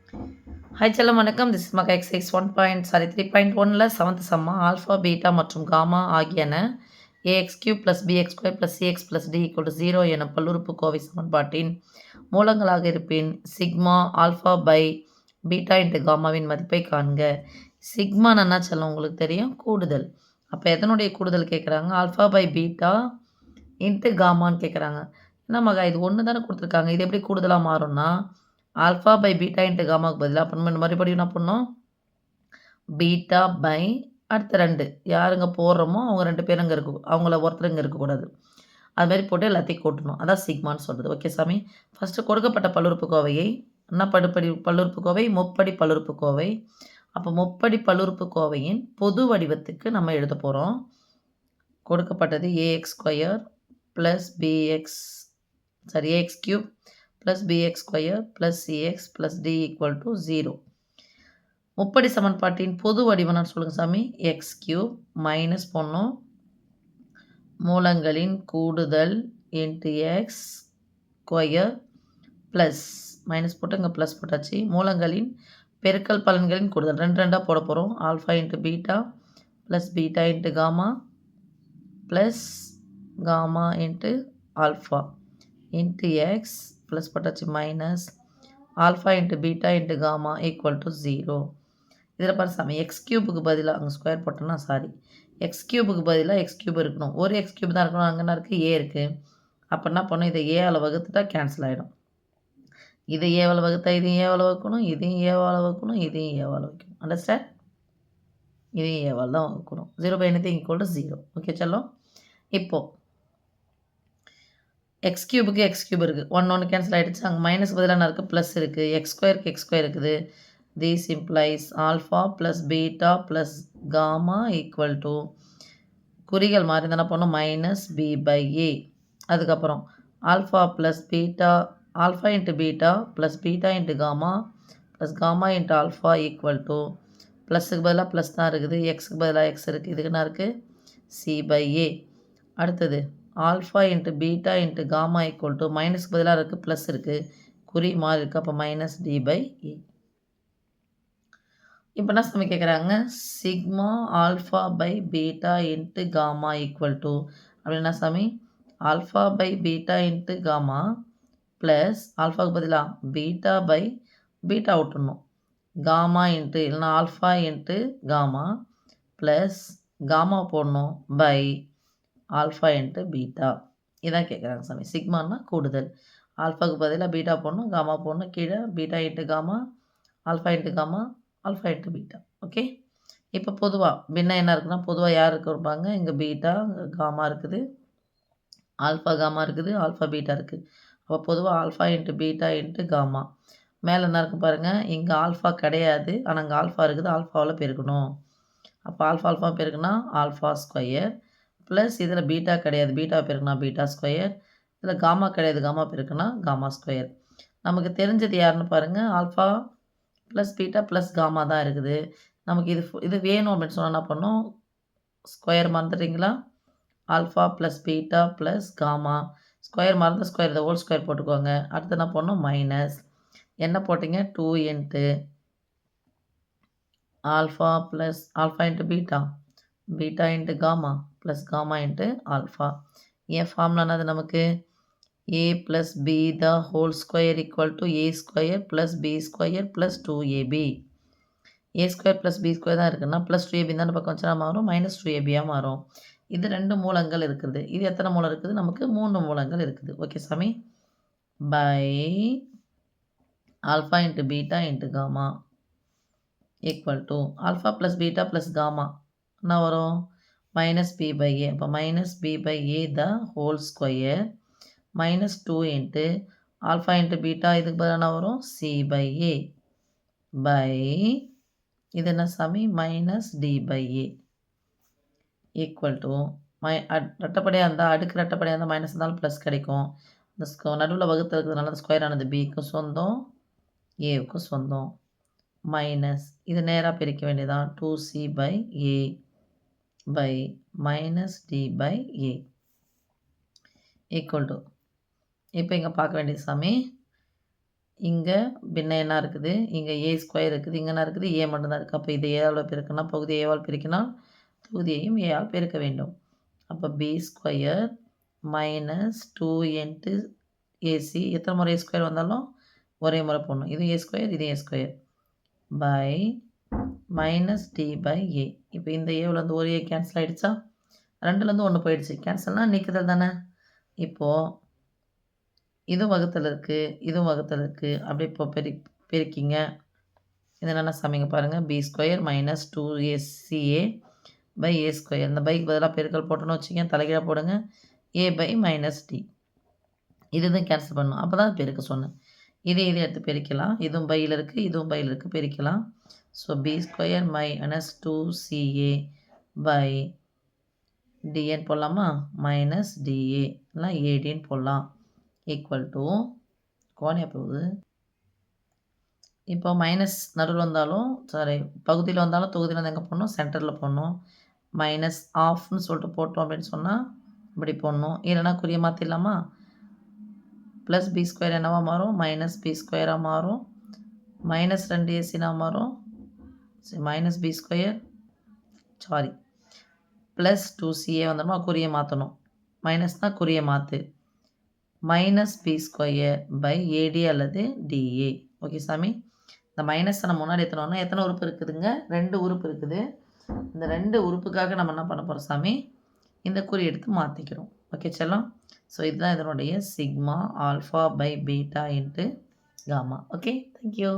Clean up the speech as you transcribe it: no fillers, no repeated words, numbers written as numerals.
Hi செல்லம் வணக்கம். This is மகா எக்ஸைஸ் 3.1ல 7th சம்மா ஆல்ஃபா, பீட்டா மற்றும் காமா ஆகியன ax³ + bx² + c = 0 எனும் பல்லுறுப்புக்கோவை சமன்பாட்டின் மூலங்களாக இருப்பின் sigma alpha by beta into காமாவின் மதிப்பை காண்க. சிக்மான்னு என்ன செல்லம் உங்களுக்கு தெரியும்? கூடுதல். அப்போ எதனுடைய கூடுதல் கேட்குறாங்க? ஆல்ஃபா பை பீட்டா இன்ட்டு காமான்னு கேட்குறாங்க. என்ன மகா இது ஒன்று தானே கொடுத்துருக்காங்க. இது எப்படி கூடுதலாக மாறும்னா ஆல்ஃபா பை பீட்டா இன்ட்டு காமாவுக்கு பதிலாக அப்போ மறுபடியும் என்ன பண்ணோம்? பீட்டா பை அடுத்த 2 யாருங்க போடுறோமோ அவங்க 2 பேரும் இங்கே இருக்கும். அவங்கள ஒருத்தர் இங்கே இருக்கக்கூடாது. அதுமாரி போட்டு எல்லாத்தையும் கூட்டணும். அதான் சிக்மான்னு சொல்கிறது. ஓகே சாமி. ஃபஸ்ட்டு கொடுக்கப்பட்ட பல்லுறுப்புக்கோவையை என்ன பல்லுறுப்புக்கோவை? முப்படி பல்லுறுப்புக்கோவை. அப்போ முப்படி பல்லுறுப்புக்கோவையின் பொது வடிவத்துக்கு நம்ம எழுத போகிறோம். கொடுக்கப்பட்டது ax² + ax³ + bx² + cx + d = 0. முப்படி சமன்பாட்டின் பொது வடிவம்னு சொல்லுங்க சாமி. x³ மைனஸ் பண்ணோம் மூலங்களின் கூடுதல் இன்ட்டு x² ப்ளஸ் மைனஸ் போட்டு இங்கே ப்ளஸ் போட்டாச்சு. மூலங்களின் பெருக்கல் பலன்களின் கூடுதல் 2 2 போட போகிறோம். Alpha into beta plus beta into gamma plus gamma into alpha into x plus போட்டாச்சு minus alpha into beta into gamma = 0. இதில் பாரு சாமி x³ பதிலாக அங்கே ஸ்கொயர் போட்டோம்னா x³ பதிலாக x³ இருக்கணும். ஒரு x³ தான் இருக்கணும். அங்கே என்ன இருக்குது? a இருக்குது. அப்போ என்ன பண்ணணும்? இதை ஏவால் வகுத்துட்டா கேன்சல் ஆகிடும். இது ஏவால் வகுத்தா இதையும் ஏவால் வகுக்கணும், இதையும் ஏவால் வகுக்கணும், இதையும் ஏவால் வைக்கணும். அண்டர்ஸ்டாண்ட்? இதையும் ஏவால் தான் வகுக்கணும். 0/anything = 0. ஓகே செல்லம். இப்போது x³ இருக்குது. 1 1 கேன்சல் ஆகிடுச்சு. அங்கே மைனஸ் பதிலாக என்ன இருக்குது? ப்ளஸ் இருக்குது. x² இருக்குது. This implies alpha plus beta plus gamma equal to குறிகள் மாறி என்ன பண்ணணும்? Minus b by a. அதுக்கப்புறம் alpha plus beta alpha into beta plus beta into gamma plus gamma into alpha = ப்ளஸுக்கு பதிலாக ப்ளஸ் தான் இருக்குது. எக்ஸுக்கு பதிலாக எக்ஸ் இருக்குது. இதுக்கு என்ன இருக்குது? c by a. அடுத்தது alpha into beta into gamma = மைனஸ்க்கு பதிலாக இருக்குது ப்ளஸ் இருக்குது. குறி மாறி இருக்குது. அப்போ மைனஸ் d by a. இப்போ என்ன சாமி கேட்குறாங்க? Sigma alpha by beta into gamma = அப்படின்னா சாமி alpha by beta into gamma plus ஆல்ஃபாவுக்கு பதிலாக பீட்டா பை பீட்டா விட்டுடணும். காமா இன்ட்டு இல்லைனா alpha into gamma plus gamma போடணும் பை ஆல்ஃபா இன்ட்டு பீட்டா. இதான் கேட்குறாங்க சாமி. சிக்மானா கூடுதல். ஆல்ஃபாவுக்கு பதிலாக பீட்டா போடணும், காமா போடணும். கீழே beta into gamma alpha into gamma alpha into beta. Okay. இப்போ பொதுவாக பின்ன என்ன இருக்குன்னா பொதுவாக யார் இருப்பாங்க? இங்கே பீட்டா காமா இருக்குது, ஆல்ஃபா காமா இருக்குது, ஆல்ஃபா பீட்டா இருக்குது. அப்போ பொதுவாக alpha into beta into gamma. மேலே என்ன இருக்குது பாருங்கள்? இங்கே ஆல்ஃபா கிடையாது. ஆனால் இங்கே ஆல்ஃபா இருக்குது. ஆல்ஃபாவில் பெருக்கணும். அப்போ ஆல்ஃபா பெருக்குனா ஆல்ஃபா ஸ்கொயர் ப்ளஸ் இதில் பீட்டா கிடையாது. பீட்டா பெருக்குனா பீட்டா ஸ்கொயர். இதில் காமா கிடையாது. காமா பெருக்குனா காமா ஸ்கொயர். நமக்கு தெரிஞ்சது யாருன்னு பாருங்கள்? Alpha plus beta plus gamma தான் இருக்குது. நமக்கு இது வேணும் அப்படின்னு சொன்னால் என்ன பண்ணணும்? ஸ்கொயர் மறந்துடுறீங்களா? Alpha plus beta plus gamma square மறந்து ஸ்கொயர் இதை ஹோல் ஸ்கொயர் போட்டுக்கோங்க. அடுத்து என்ன பண்ணணும்? மைனஸ் என்ன போட்டிங்க? 2 into alpha plus alpha into beta beta into gamma plus gamma into alpha. ஏன் ஃபார்முலா என்னது நமக்கு? a plus b the whole square = a² plus b² plus 2ab. a² plus b² தான் இருக்குன்னா ப்ளஸ் 2ab தான் பக்கம் வச்சுனா மாறும். மைனஸ் 2ab மாறும். இது 2 மூலங்கள் இருக்குது. இது எத்தனை மூலம் இருக்குது? நமக்கு 3 மூலங்கள் இருக்குது. ஓகே சாமி. By alpha into beta into gamma = alpha plus beta plus gamma என்ன வரும்? Minus b by a. அப்போ minus b by a the whole square minus 2 into alpha into beta இதுக்கு பதிலாக என்ன வரும்? c by a பை இது என்ன சாமி? மைனஸ் d by a = ரெட்டப்படையாக இருந்தால் அடுக்கு ரெட்டப்படையாக இருந்தால் மைனஸ் இருந்தாலும் ப்ளஸ் கிடைக்கும். இந்த நடுவில் வகுத்து இருக்கிறதுனால அந்த ஸ்கொயர் ஆனது பிக்கும் சொந்தம் ஏவுக்கும் சொந்தம். மைனஸ் இது நேராக பிரிக்க வேண்டியதான். 2c by a by minus d by a = இப்போ இங்கே பார்க்க வேண்டியது சாமி இங்க பின்ன என்ன இருக்குது? இங்க ஏ ஸ்கொயர் இருக்குது. இங்க என்ன இருக்குது? ஏ மட்டும் தான் இருக்கு. அப்ப இது ஏவால பெருக்குனா, பகுதி ஏவால் பெருக்கினால், தொகுதியையும் ஏயால் பெருக்க வேண்டும். அப்ப b square minus 2 into AC எத்தனை முறை ஏ ஸ்கொயர் வந்தாலும் ஒரே முறை போடணும். இது ஏ ஸ்கொயர், இது A square by minus D by A. இப்போ இந்த ஏவுலேருந்து ஒரு ஏ கேன்சல் ஆகிடுச்சா? 2லேருந்து 1 போயிடுச்சு. கேன்சல்னா நீக்குதல் தானே. இப்போது இதுவும் வகுத்தல் இருக்குது, இதுவும் வகுத்தல் இருக்குது. அப்படியே இப்போ பெருக்கிங்க. இது என்னென்ன சமைங்க பாருங்கள். பி ஸ்கொயர் மைனஸ் 2ஏசிஏ பை ஏ ஸ்கொயர். இந்த பைக்கு பதிலாக பெருக்கல் போட்டோன்னு வச்சுங்க, தலைகீழாக போடுங்க. A by minus D. இதுதான் கேன்சல் பண்ணணும். அப்போ தான் பெருக்க சொன்னேன். இதை எடுத்து பெருக்கலாம். இதுவும் பையில் இருக்குது, இதுவும் பையில் இருக்குது, பெருக்கலாம். So b square minus 2CA by DN போடலாமா? மைனஸ் டிஏ இல்லை ஏடின்னு போடலாம். ஈக்குவல் டு கோணம் போகுது. இப்போ மைனஸ் நடுவில் வந்தாலும் பகுதியில் வந்தாலும் தொகுதியில் வந்து எங்கே போடணும்? சென்டரில் போடணும். மைனஸ் ஆஃப்னு சொல்லிட்டு போட்டோம் அப்படின்னு சொன்னால் இப்படி போடணும். இல்லைன்னா குறிய மாற்றிடலாமா? ப்ளஸ் பி ஸ்கொயர் என்னவா மாறும்? மைனஸ் பி ஸ்கொயராக மாறும். மைனஸ் 2AC மாறும். Minus b square plus 2CA வந்துடுமா? குறிய மாற்றணும். மைனஸ்னால் குறிய மாற்று. Minus b square by AD அல்லது டிஏ. ஓகே சாமி. இந்த மைனஸை நம்ம முன்னாடி எத்தனோன்னா எத்தனை உறுப்பு இருக்குதுங்க? 2 உறுப்பு இருக்குது. இந்த 2 உறுப்புக்காக நம்ம என்ன பண்ண போகிறோம் சாமி? இந்த குறி எடுத்து மாற்றிக்கிறோம். ஓகே செல்லம். ஸோ இதுதான் இதனுடைய sigma alpha by beta into gamma. Okay, thank you.